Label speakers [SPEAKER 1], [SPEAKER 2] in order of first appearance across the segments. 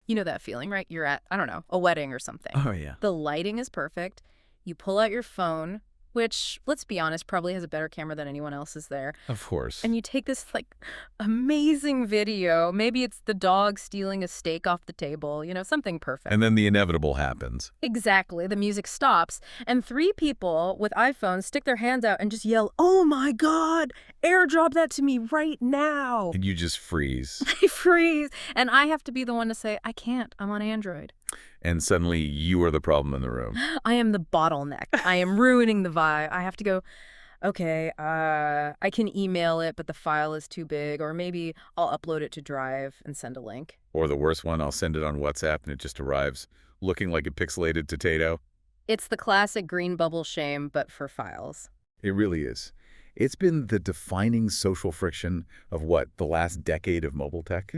[SPEAKER 1] You know that feeling, right? You're at, I don't know, a wedding or something.
[SPEAKER 2] Oh, yeah.
[SPEAKER 1] The lighting is perfect. You pull out your phone, which, let's be honest, probably has a better camera than anyone else's there.
[SPEAKER 2] Of course.
[SPEAKER 1] And you take this, like, amazing video. Maybe it's the dog stealing a steak off the table, something perfect.
[SPEAKER 2] And then the inevitable happens.
[SPEAKER 1] Exactly. The music stops, and three people with iPhones stick their hands out and just yell, "Oh my God, AirDrop that to me right now."
[SPEAKER 2] And you just freeze.
[SPEAKER 1] I freeze. And I have to be the one to say, I can't. I'm on Android.
[SPEAKER 2] And suddenly you are the problem in the room.
[SPEAKER 1] I am the bottleneck. I am ruining the vibe. I have to go, okay, I can email it, but the file is too big. Or maybe I'll upload it to Drive and send a link.
[SPEAKER 2] Or the worst one, I'll send it on WhatsApp and it just arrives looking like a pixelated potato.
[SPEAKER 1] It's the classic green bubble shame, but for files.
[SPEAKER 2] It really is. It's been the defining social friction of the last decade of mobile tech?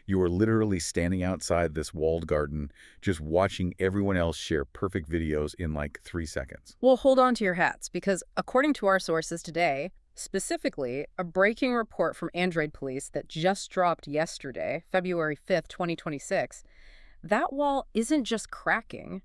[SPEAKER 2] You are literally standing outside this walled garden, just watching everyone else share perfect videos in like 3 seconds.
[SPEAKER 1] Well, hold on to your hats, because according to our sources today, specifically, a breaking report from Android Police that just dropped yesterday, February 5th, 2026, that wall isn't just cracking.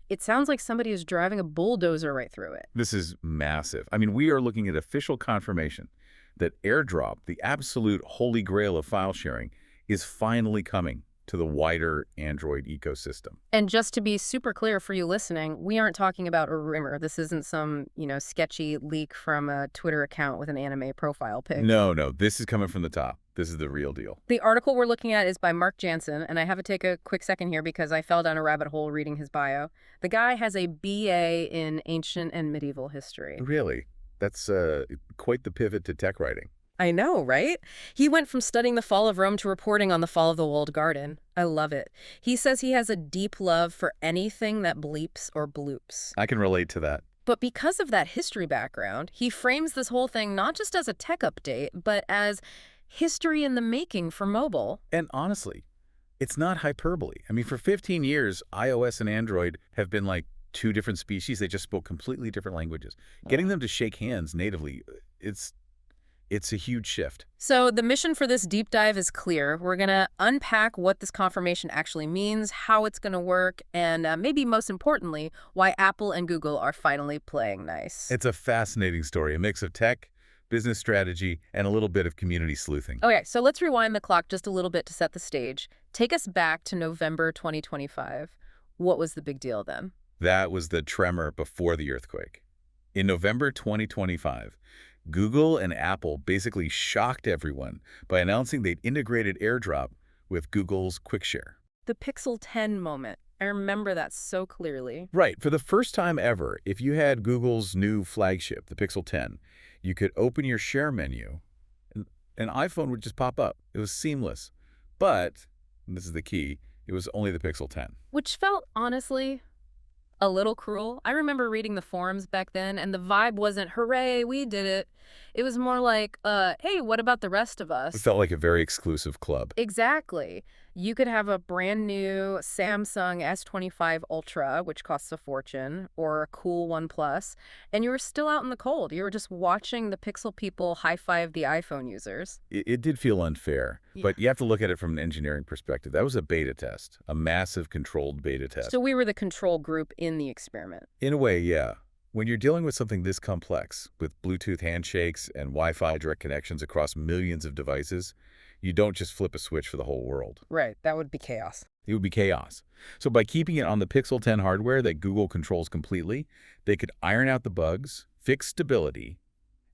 [SPEAKER 1] It sounds like somebody is driving a bulldozer right through it.
[SPEAKER 2] This is massive. I mean, we are looking at official confirmation that AirDrop, the absolute holy grail of file sharing, is finally coming to the wider Android ecosystem.
[SPEAKER 1] And just to be super clear for you listening, we aren't talking about a rumor. This isn't some, sketchy leak from a Twitter account with an anime profile pic.
[SPEAKER 2] No, this is coming from the top. This is the real deal.
[SPEAKER 1] The article we're looking at is by Mark Jansen, and I have to take a quick second here because I fell down a rabbit hole reading his bio. The guy has a BA in ancient and medieval history.
[SPEAKER 2] Really? That's quite the pivot to tech writing.
[SPEAKER 1] I know, right? He went from studying the fall of Rome to reporting on the fall of the walled garden. I love it. He says he has a deep love for anything that bleeps or bloops.
[SPEAKER 2] I can relate to that.
[SPEAKER 1] But because of that history background, he frames this whole thing not just as a tech update, but as history in the making for mobile.
[SPEAKER 2] And honestly, it's not hyperbole. I mean, for 15 years, iOS and Android have been like two different species. They just spoke completely different languages. Getting them to shake hands natively, it's a huge shift.
[SPEAKER 1] So the mission for this deep dive is clear. We're going to unpack what this confirmation actually means, how it's going to work, and maybe most importantly, why Apple and Google are finally playing nice.
[SPEAKER 2] It's a fascinating story, a mix of tech, business strategy, and a little bit of community sleuthing.
[SPEAKER 1] Okay, so let's rewind the clock just a little bit to set the stage. Take us back to November 2025. What was the big deal then?
[SPEAKER 2] That was the tremor before the earthquake. In November 2025, Google and Apple basically shocked everyone by announcing they'd integrated AirDrop with Google's QuickShare.
[SPEAKER 1] The Pixel 10 moment. I remember that so clearly.
[SPEAKER 2] Right. For the first time ever, if you had Google's new flagship, the Pixel 10, you could open your share menu and an iPhone would just pop up. It was seamless. But, and this is the key, it was only the Pixel 10.
[SPEAKER 1] Which felt, honestly, a little cruel. I remember reading the forums back then, and the vibe wasn't, hooray, we did it. It was more like, hey, what about the rest of us?
[SPEAKER 2] It felt like a very exclusive club.
[SPEAKER 1] Exactly. You could have a brand new Samsung S25 Ultra, which costs a fortune, or a cool OnePlus, and you were still out in the cold. You were just watching the Pixel people high-five the iPhone users.
[SPEAKER 2] It did feel unfair, but you have to look at it from an engineering perspective. That was a beta test, a massive controlled beta test.
[SPEAKER 1] So we were the control group in the experiment.
[SPEAKER 2] In a way, yeah. When you're dealing with something this complex, with Bluetooth handshakes and Wi-Fi direct connections across millions of devices, you don't just flip a switch for the whole world.
[SPEAKER 1] Right, that would be chaos.
[SPEAKER 2] It would be chaos. So by keeping it on the Pixel 10 hardware that Google controls completely, they could iron out the bugs, fix stability,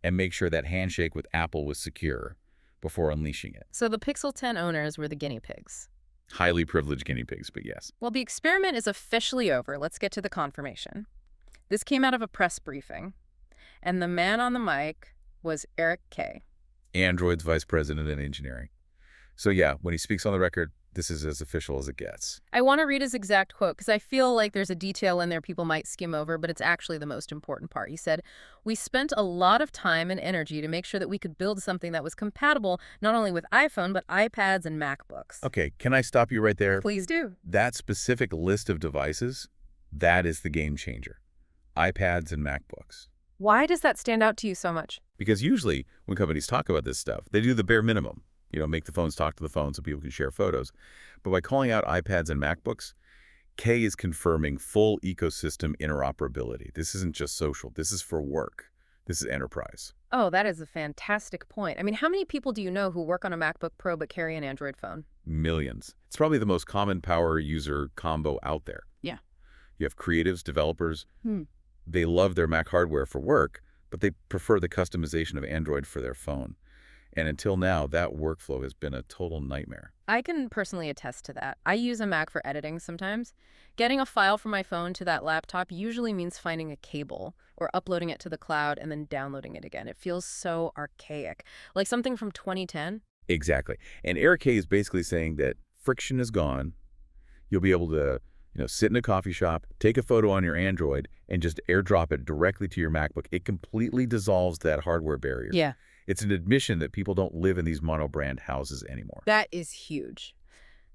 [SPEAKER 2] and make sure that handshake with Apple was secure before unleashing it.
[SPEAKER 1] So the Pixel 10 owners were the guinea pigs.
[SPEAKER 2] Highly privileged guinea pigs, but yes.
[SPEAKER 1] Well, the experiment is officially over. Let's get to the confirmation. This came out of a press briefing, and the man on the mic was Eric Kay,
[SPEAKER 2] Android's vice president in engineering. So yeah, when he speaks on the record, this is as official as it gets.
[SPEAKER 1] I want to read his exact quote because I feel like there's a detail in there people might skim over, but it's actually the most important part. He said, "We spent a lot of time and energy to make sure that we could build something that was compatible not only with iPhone, but iPads and MacBooks."
[SPEAKER 2] Okay, can I stop you right there?
[SPEAKER 1] Please do.
[SPEAKER 2] That specific list of devices, that is the game changer. iPads and MacBooks.
[SPEAKER 1] Why does that stand out to you so much?
[SPEAKER 2] Because usually when companies talk about this stuff, they do the bare minimum. make the phones talk to the phone so people can share photos. But by calling out iPads and MacBooks, K is confirming full ecosystem interoperability. This isn't just social. This is for work. This is enterprise.
[SPEAKER 1] Oh, that is a fantastic point. I mean, how many people do you know who work on a MacBook Pro but carry an Android phone?
[SPEAKER 2] Millions. It's probably the most common power user combo out there.
[SPEAKER 1] Yeah.
[SPEAKER 2] You have creatives, developers.
[SPEAKER 1] Hmm.
[SPEAKER 2] They love their Mac hardware for work, but they prefer the customization of Android for their phone. And until now, that workflow has been a total nightmare.
[SPEAKER 1] I can personally attest to that. I use a Mac for editing sometimes. Getting a file from my phone to that laptop usually means finding a cable or uploading it to the cloud and then downloading it again. It feels so archaic, like something from 2010.
[SPEAKER 2] Exactly. And Eric K is basically saying that friction is gone. You'll be able to, sit in a coffee shop, take a photo on your Android, and just AirDrop it directly to your MacBook. It completely dissolves that hardware barrier.
[SPEAKER 1] Yeah.
[SPEAKER 2] It's an admission that people don't live in these mono-brand houses anymore.
[SPEAKER 1] That is huge.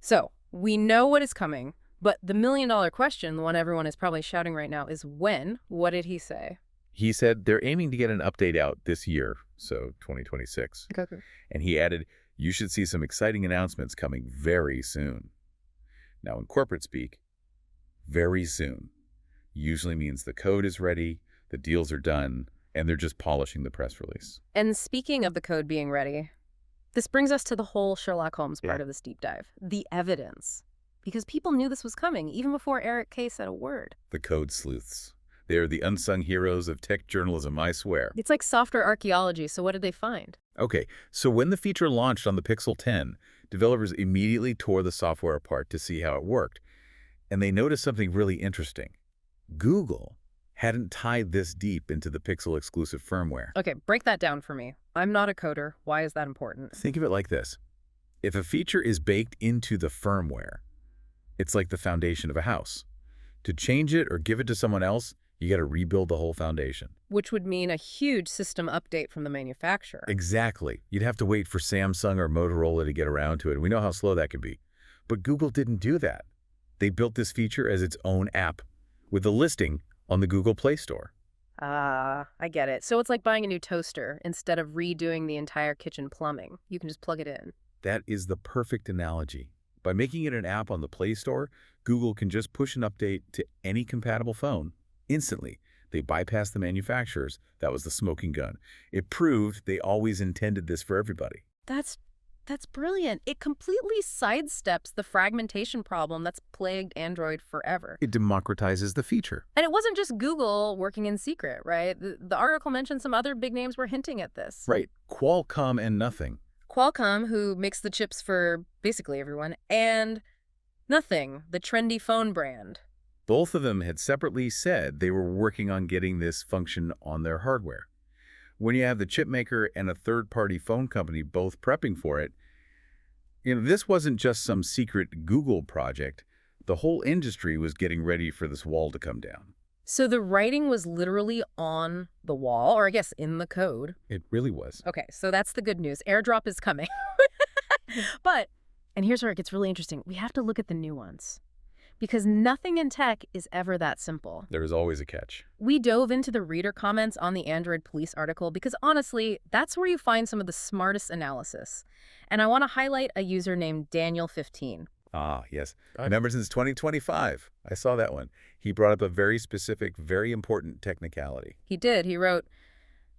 [SPEAKER 1] So we know what is coming, but the million-dollar question, the one everyone is probably shouting right now, is when? What did he say?
[SPEAKER 2] He said they're aiming to get an update out this year, so 2026.
[SPEAKER 1] Okay.
[SPEAKER 2] And he added, you should see some exciting announcements coming very soon. Now, in corporate speak, very soon usually means the code is ready, the deals are done, and they're just polishing the press release.
[SPEAKER 1] And speaking of the code being ready, this brings us to the whole Sherlock Holmes part of this deep dive, the evidence. Because people knew this was coming, even before Eric K. said a word.
[SPEAKER 2] The code sleuths. They're the unsung heroes of tech journalism, I swear.
[SPEAKER 1] It's like software archaeology, so what did they find?
[SPEAKER 2] Okay, so when the feature launched on the Pixel 10, developers immediately tore the software apart to see how it worked. And they noticed something really interesting. Google hadn't tied this deep into the Pixel exclusive firmware.
[SPEAKER 1] Okay, break that down for me. I'm not a coder. Why is that important?
[SPEAKER 2] Think of it like this. If a feature is baked into the firmware, it's like the foundation of a house. To change it or give it to someone else, you got to rebuild the whole foundation.
[SPEAKER 1] Which would mean a huge system update from the manufacturer.
[SPEAKER 2] Exactly. You'd have to wait for Samsung or Motorola to get around to it. We know how slow that can be. But Google didn't do that. They built this feature as its own app with a listing on the Google Play Store.
[SPEAKER 1] Ah, I get it. So it's like buying a new toaster. Instead of redoing the entire kitchen plumbing, you can just plug it in.
[SPEAKER 2] That is the perfect analogy. By making it an app on the Play Store, Google can just push an update to any compatible phone instantly. They bypassed the manufacturers. That was the smoking gun. It proved they always intended this for everybody.
[SPEAKER 1] That's brilliant. It completely sidesteps the fragmentation problem that's plagued Android forever.
[SPEAKER 2] It democratizes the feature.
[SPEAKER 1] And it wasn't just Google working in secret, right? The article mentioned some other big names were hinting at this.
[SPEAKER 2] Right. Qualcomm and Nothing.
[SPEAKER 1] Qualcomm, who makes the chips for basically everyone, and Nothing, the trendy phone brand.
[SPEAKER 2] Both of them had separately said they were working on getting this function on their hardware. When you have the chip maker and a third-party phone company both prepping for it, this wasn't just some secret Google project. The whole industry was getting ready for this wall to come down.
[SPEAKER 1] So the writing was literally on the wall, or I guess in the code.
[SPEAKER 2] It really was.
[SPEAKER 1] Okay, so that's the good news. AirDrop is coming. And here's where it gets really interesting. We have to look at the nuance. Because nothing in tech is ever that simple.
[SPEAKER 2] There is always a catch.
[SPEAKER 1] We dove into the reader comments on the Android Police article because honestly, that's where you find some of the smartest analysis. And I want to highlight a user named Daniel15.
[SPEAKER 2] Ah, yes. Member since 2025. I saw that one. He brought up a very specific, very important technicality.
[SPEAKER 1] He did. He wrote,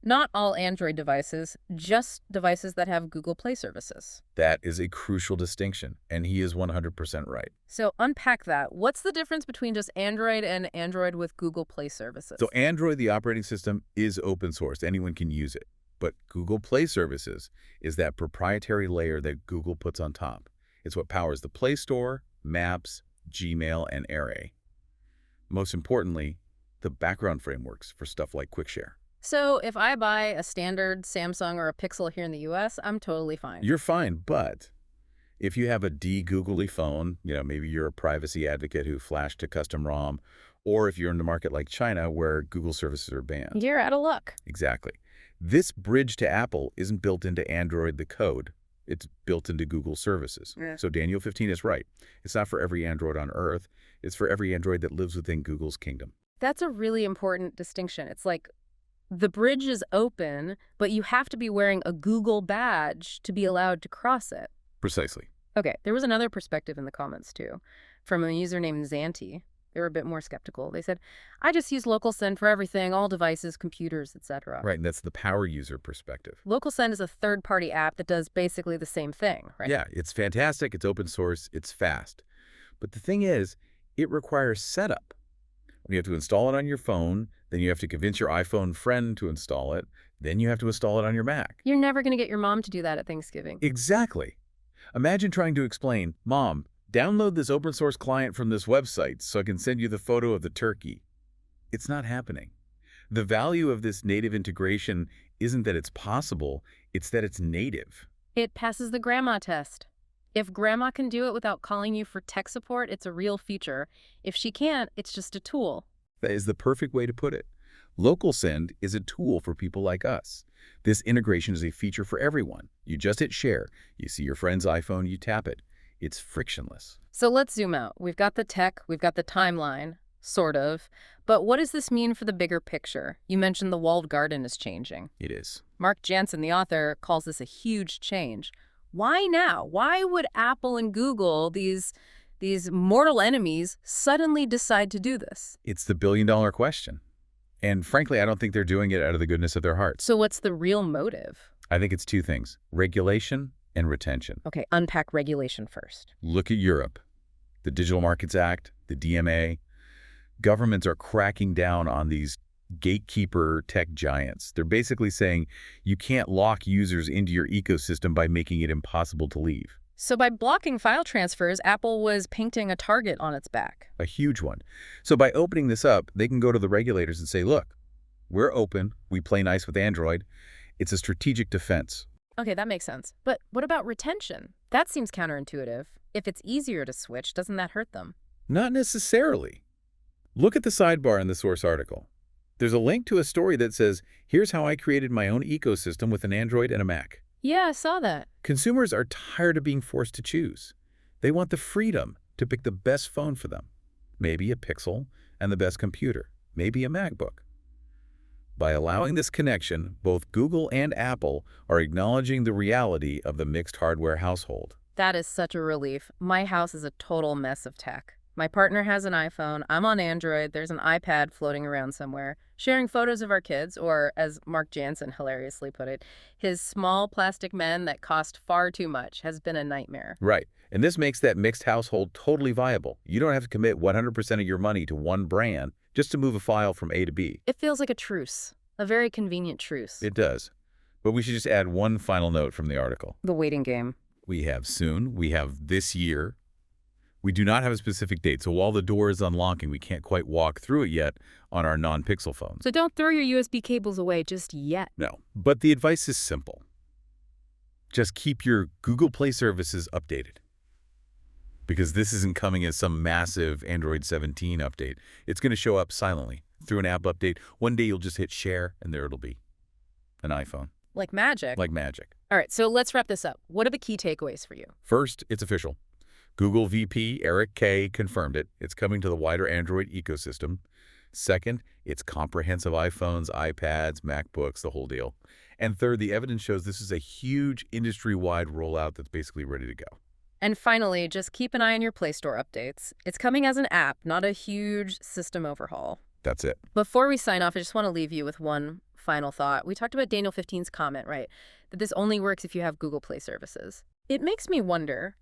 [SPEAKER 1] not all Android devices, just devices that have Google Play services.
[SPEAKER 2] That is a crucial distinction, and he is 100% right.
[SPEAKER 1] So unpack that. What's the difference between just Android and Android with Google Play services?
[SPEAKER 2] So Android, the operating system, is open source. Anyone can use it. But Google Play services is that proprietary layer that Google puts on top. It's what powers the Play Store, Maps, Gmail, and Array. Most importantly, the background frameworks for stuff like QuickShare.
[SPEAKER 1] So if I buy a standard Samsung or a Pixel here in the US, I'm totally fine.
[SPEAKER 2] You're fine, but if you have a de-Googly phone, maybe you're a privacy advocate who flashed to custom ROM, or if you're in a market like China where Google services are banned.
[SPEAKER 1] You're out of luck.
[SPEAKER 2] Exactly. This bridge to Apple isn't built into Android, the code. It's built into Google services.
[SPEAKER 1] Yeah.
[SPEAKER 2] So Daniel 15 is right. It's not for every Android on Earth. It's for every Android that lives within Google's kingdom.
[SPEAKER 1] That's a really important distinction. It's like The bridge is open, but you have to be wearing a Google badge to be allowed to cross it.
[SPEAKER 2] Precisely.
[SPEAKER 1] Okay, there was another perspective in the comments, too, from a user named Zanti. They were a bit more skeptical. They said, I just use Local Send for everything, all devices, computers, etc.
[SPEAKER 2] Right, and that's the power user perspective.
[SPEAKER 1] Local Send is a third-party app that does basically the same thing, right?
[SPEAKER 2] Yeah, it's fantastic, it's open source, it's fast. But the thing is, it requires setup. You have to install it on your phone, then you have to convince your iPhone friend to install it, then you have to install it on your Mac.
[SPEAKER 1] You're never going to get your mom to do that at Thanksgiving.
[SPEAKER 2] Exactly. Imagine trying to explain, Mom, download this open source client from this website so I can send you the photo of the turkey. It's not happening. The value of this native integration isn't that it's possible, it's that it's native.
[SPEAKER 1] It passes the grandma test. If grandma can do it without calling you for tech support, it's a real feature. If she can't, it's just a tool.
[SPEAKER 2] That is the perfect way to put it. Local Send is a tool for people like us. This integration is a feature for everyone. You just hit share. You see your friend's iPhone, you tap it. It's frictionless.
[SPEAKER 1] So let's zoom out. We've got the tech, we've got the timeline, sort of. But what does this mean for the bigger picture? You mentioned the walled garden is changing.
[SPEAKER 2] It is.
[SPEAKER 1] Mark Jansen, the author, calls this a huge change. Why now? Why would Apple and Google, these mortal enemies, suddenly decide to do this?
[SPEAKER 2] It's the billion-dollar question. And frankly, I don't think they're doing it out of the goodness of their hearts.
[SPEAKER 1] So what's the real motive?
[SPEAKER 2] I think it's two things, regulation and retention.
[SPEAKER 1] Okay, unpack regulation first.
[SPEAKER 2] Look at Europe. The Digital Markets Act, the DMA. Governments are cracking down on these gatekeeper tech giants. They're basically saying you can't lock users into your ecosystem by making it impossible to leave.
[SPEAKER 1] So by blocking file transfers, Apple was painting a target on its back.
[SPEAKER 2] A huge one. So by opening this up, they can go to the regulators and say, look, we're open. We play nice with Android. It's a strategic defense.
[SPEAKER 1] Okay, that makes sense. But what about retention? That seems counterintuitive. If it's easier to switch, doesn't that hurt them?
[SPEAKER 2] Not necessarily. Look at the sidebar in the source article. There's a link to a story that says, here's how I created my own ecosystem with an Android and a Mac.
[SPEAKER 1] Yeah, I saw that.
[SPEAKER 2] Consumers are tired of being forced to choose. They want the freedom to pick the best phone for them. Maybe a Pixel, and the best computer. Maybe a MacBook. By allowing this connection, both Google and Apple are acknowledging the reality of the mixed hardware household.
[SPEAKER 1] That is such a relief. My house is a total mess of tech. My partner has an iPhone, I'm on Android, there's an iPad floating around somewhere. Sharing photos of our kids, or as Mark Jansen hilariously put it, his small plastic men that cost far too much, has been a nightmare.
[SPEAKER 2] Right. And this makes that mixed household totally viable. You don't have to commit 100% of your money to one brand just to move a file from A to B.
[SPEAKER 1] It feels like a truce, a very convenient truce.
[SPEAKER 2] It does. But we should just add one final note from the article.
[SPEAKER 1] The waiting game.
[SPEAKER 2] We have soon, we have this year. We do not have a specific date, so while the door is unlocking, we can't quite walk through it yet on our non-Pixel phones.
[SPEAKER 1] So don't throw your USB cables away just yet.
[SPEAKER 2] No, but the advice is simple. Just keep your Google Play services updated. Because this isn't coming as some massive Android 17 update. It's going to show up silently through an app update. One day you'll just hit share, and there it'll be. An iPhone.
[SPEAKER 1] Like magic.
[SPEAKER 2] Like magic.
[SPEAKER 1] All right, so let's wrap this up. What are the key takeaways for you?
[SPEAKER 2] First, it's official. Google VP Eric Kay confirmed it. It's coming to the wider Android ecosystem. Second, it's comprehensive iPhones, iPads, MacBooks, the whole deal. And third, the evidence shows this is a huge industry-wide rollout that's basically ready to go.
[SPEAKER 1] And finally, just keep an eye on your Play Store updates. It's coming as an app, not a huge system overhaul.
[SPEAKER 2] That's it.
[SPEAKER 1] Before we sign off, I just want to leave you with one final thought. We talked about Daniel 15's comment, right? That this only works if you have Google Play services. It makes me wonder,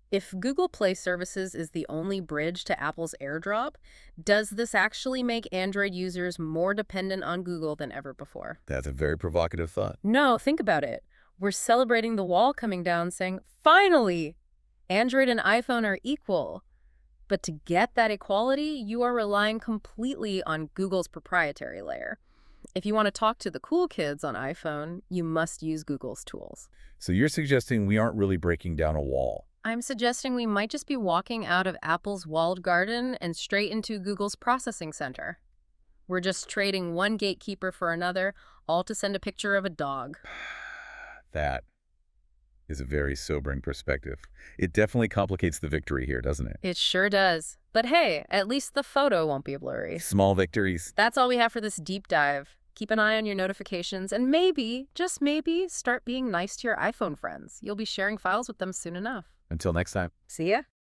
[SPEAKER 1] if Google Play services is the only bridge to Apple's AirDrop, does this actually make Android users more dependent on Google than ever before?
[SPEAKER 2] That's a very provocative thought.
[SPEAKER 1] No, think about it. We're celebrating the wall coming down saying, finally, Android and iPhone are equal. But to get that equality, you are relying completely on Google's proprietary layer. If you want to talk to the cool kids on iPhone, you must use Google's tools.
[SPEAKER 2] So you're suggesting we aren't really breaking down a wall?
[SPEAKER 1] I'm suggesting we might just be walking out of Apple's walled garden and straight into Google's processing center. We're just trading one gatekeeper for another, all to send a picture of a dog.
[SPEAKER 2] That is a very sobering perspective. It definitely complicates the victory here, doesn't it?
[SPEAKER 1] It sure does. But hey, at least the photo won't be blurry.
[SPEAKER 2] Small victories.
[SPEAKER 1] That's all we have for this deep dive. Keep an eye on your notifications and maybe, just maybe, start being nice to your iPhone friends. You'll be sharing files with them soon enough.
[SPEAKER 2] Until next time.
[SPEAKER 1] See ya.